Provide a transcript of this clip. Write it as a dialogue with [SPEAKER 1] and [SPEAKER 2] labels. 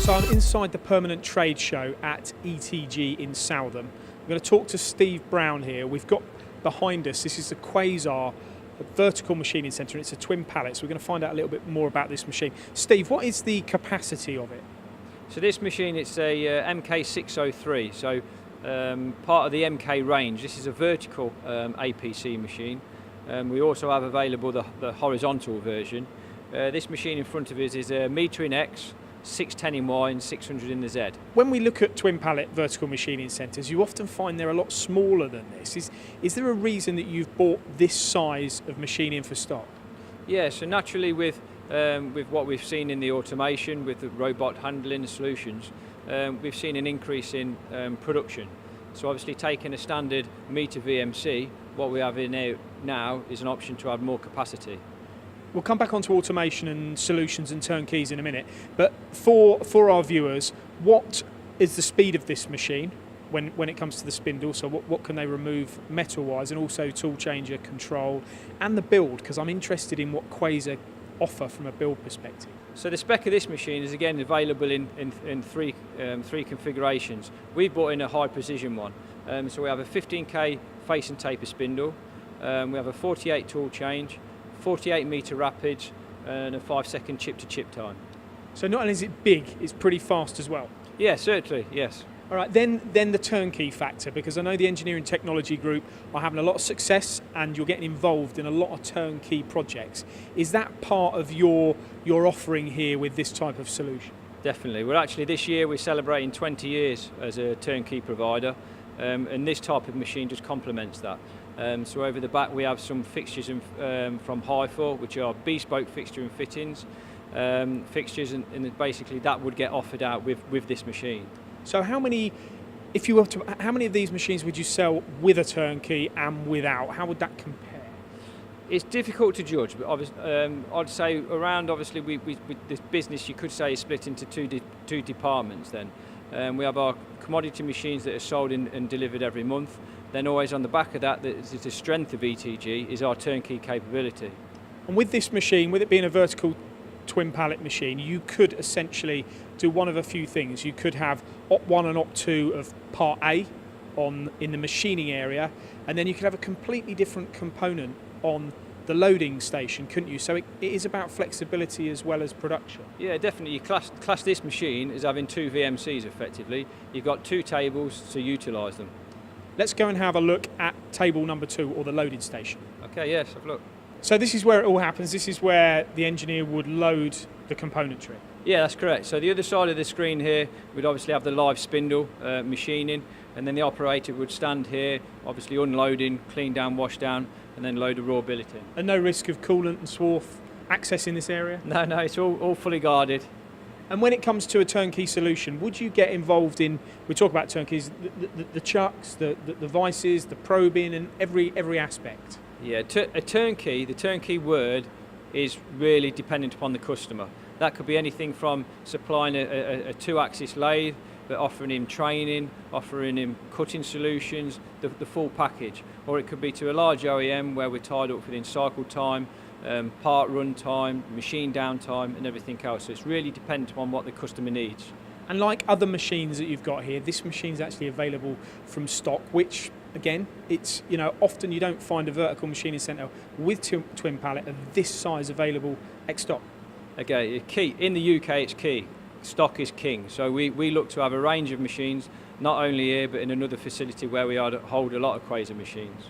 [SPEAKER 1] So I'm inside the permanent trade show at ETG in Southam. I'm going to talk to Steve Brown here. We've got behind us, this is the Quaser vertical machining centre, and it's a twin pallet, so we're going to find out a little bit more about this machine. Steve, what is the capacity of it?
[SPEAKER 2] So this machine, it's a MK603, so part of the MK range. This is a vertical APC machine. We also have available the horizontal version. This machine in front of us is a metre in X, 610 in Y and 600 in the Z.
[SPEAKER 1] When we look at twin pallet vertical machining centres, you often find they're a lot smaller than this. Is there a reason that you've bought this size of machining for stock?
[SPEAKER 2] Yeah, so naturally with what we've seen in the automation, with the robot handling solutions, we've seen an increase in production. So obviously taking a standard metre VMC, what we have in there now is an option to add more capacity.
[SPEAKER 1] We'll come back onto automation and solutions and turnkeys in a minute, but for our viewers, what is the speed of this machine when it comes to the spindle? So what can they remove metal-wise, and also tool changer control and the build, because I'm interested in what Quaser offer from a build perspective.
[SPEAKER 2] So the spec of this machine is again available in three configurations. We brought in a high precision one. So we have a 15K face and taper spindle, we have a 48 tool change, 48 metre rapids, and a 5-second chip to chip time.
[SPEAKER 1] So not only is it big, it's pretty fast as well.
[SPEAKER 2] Yeah, certainly, yes.
[SPEAKER 1] All right, then the turnkey factor, because I know the Engineering Technology Group are having a lot of success and you're getting involved in a lot of turnkey projects. Is that part of your offering here with this type of solution?
[SPEAKER 2] Definitely. Well, actually this year we're celebrating 20 years as a turnkey provider, and this type of machine just complements that. So over the back we have some fixtures from HIFOR, which are bespoke fixture and fittings fixtures, and basically that would get offered out with this machine.
[SPEAKER 1] So how many of these machines would you sell with a turnkey and without? How would that compare?
[SPEAKER 2] It's difficult to judge, but I'd say around, obviously, with this business, you could say is split into two departments then. We have our commodity machines that are sold and delivered every month. Then always on the back of that, the strength of ETG is our turnkey capability.
[SPEAKER 1] And with this machine, with it being a vertical twin pallet machine, you could essentially do one of a few things. You could have Op1 and Op2 of Part A in the machining area, and then you could have a completely different component on the loading station, couldn't you? So it is about flexibility as well as production.
[SPEAKER 2] Yeah, definitely. You class this machine as having two VMCs effectively. You've got two tables to utilise them.
[SPEAKER 1] Let's go and have a look at table number 2, or the loading station.
[SPEAKER 2] Okay, yes, have a look.
[SPEAKER 1] So this is where it all happens. This is where the engineer would load the componentry.
[SPEAKER 2] Yeah, that's correct. So the other side of the screen here, we'd obviously have the live spindle machining, and then the operator would stand here, obviously unloading, clean down, wash down, and then load a raw billet in.
[SPEAKER 1] And no risk of coolant and swarf access in this area?
[SPEAKER 2] No, it's all fully guarded.
[SPEAKER 1] And when it comes to a turnkey solution, would you get involved in, we talk about turnkeys, the chucks, the vices, the probing, and every aspect?
[SPEAKER 2] Yeah, the turnkey word is really dependent upon the customer. That could be anything from supplying a 2-axis lathe, but offering him training, offering him cutting solutions, the full package. Or it could be to a large OEM where we're tied up within cycle time, part run time, machine downtime, and everything else. So it's really dependent upon what the customer needs. And
[SPEAKER 1] like other machines that you've got here, this machine is actually available from stock, which again, it's, often you don't find a vertical machining centre with twin pallet of this size available ex-stock.
[SPEAKER 2] Okay, key in the UK, it's key. Stock is king. So we look to have a range of machines, not only here but in another facility where we hold a lot of Quaser machines.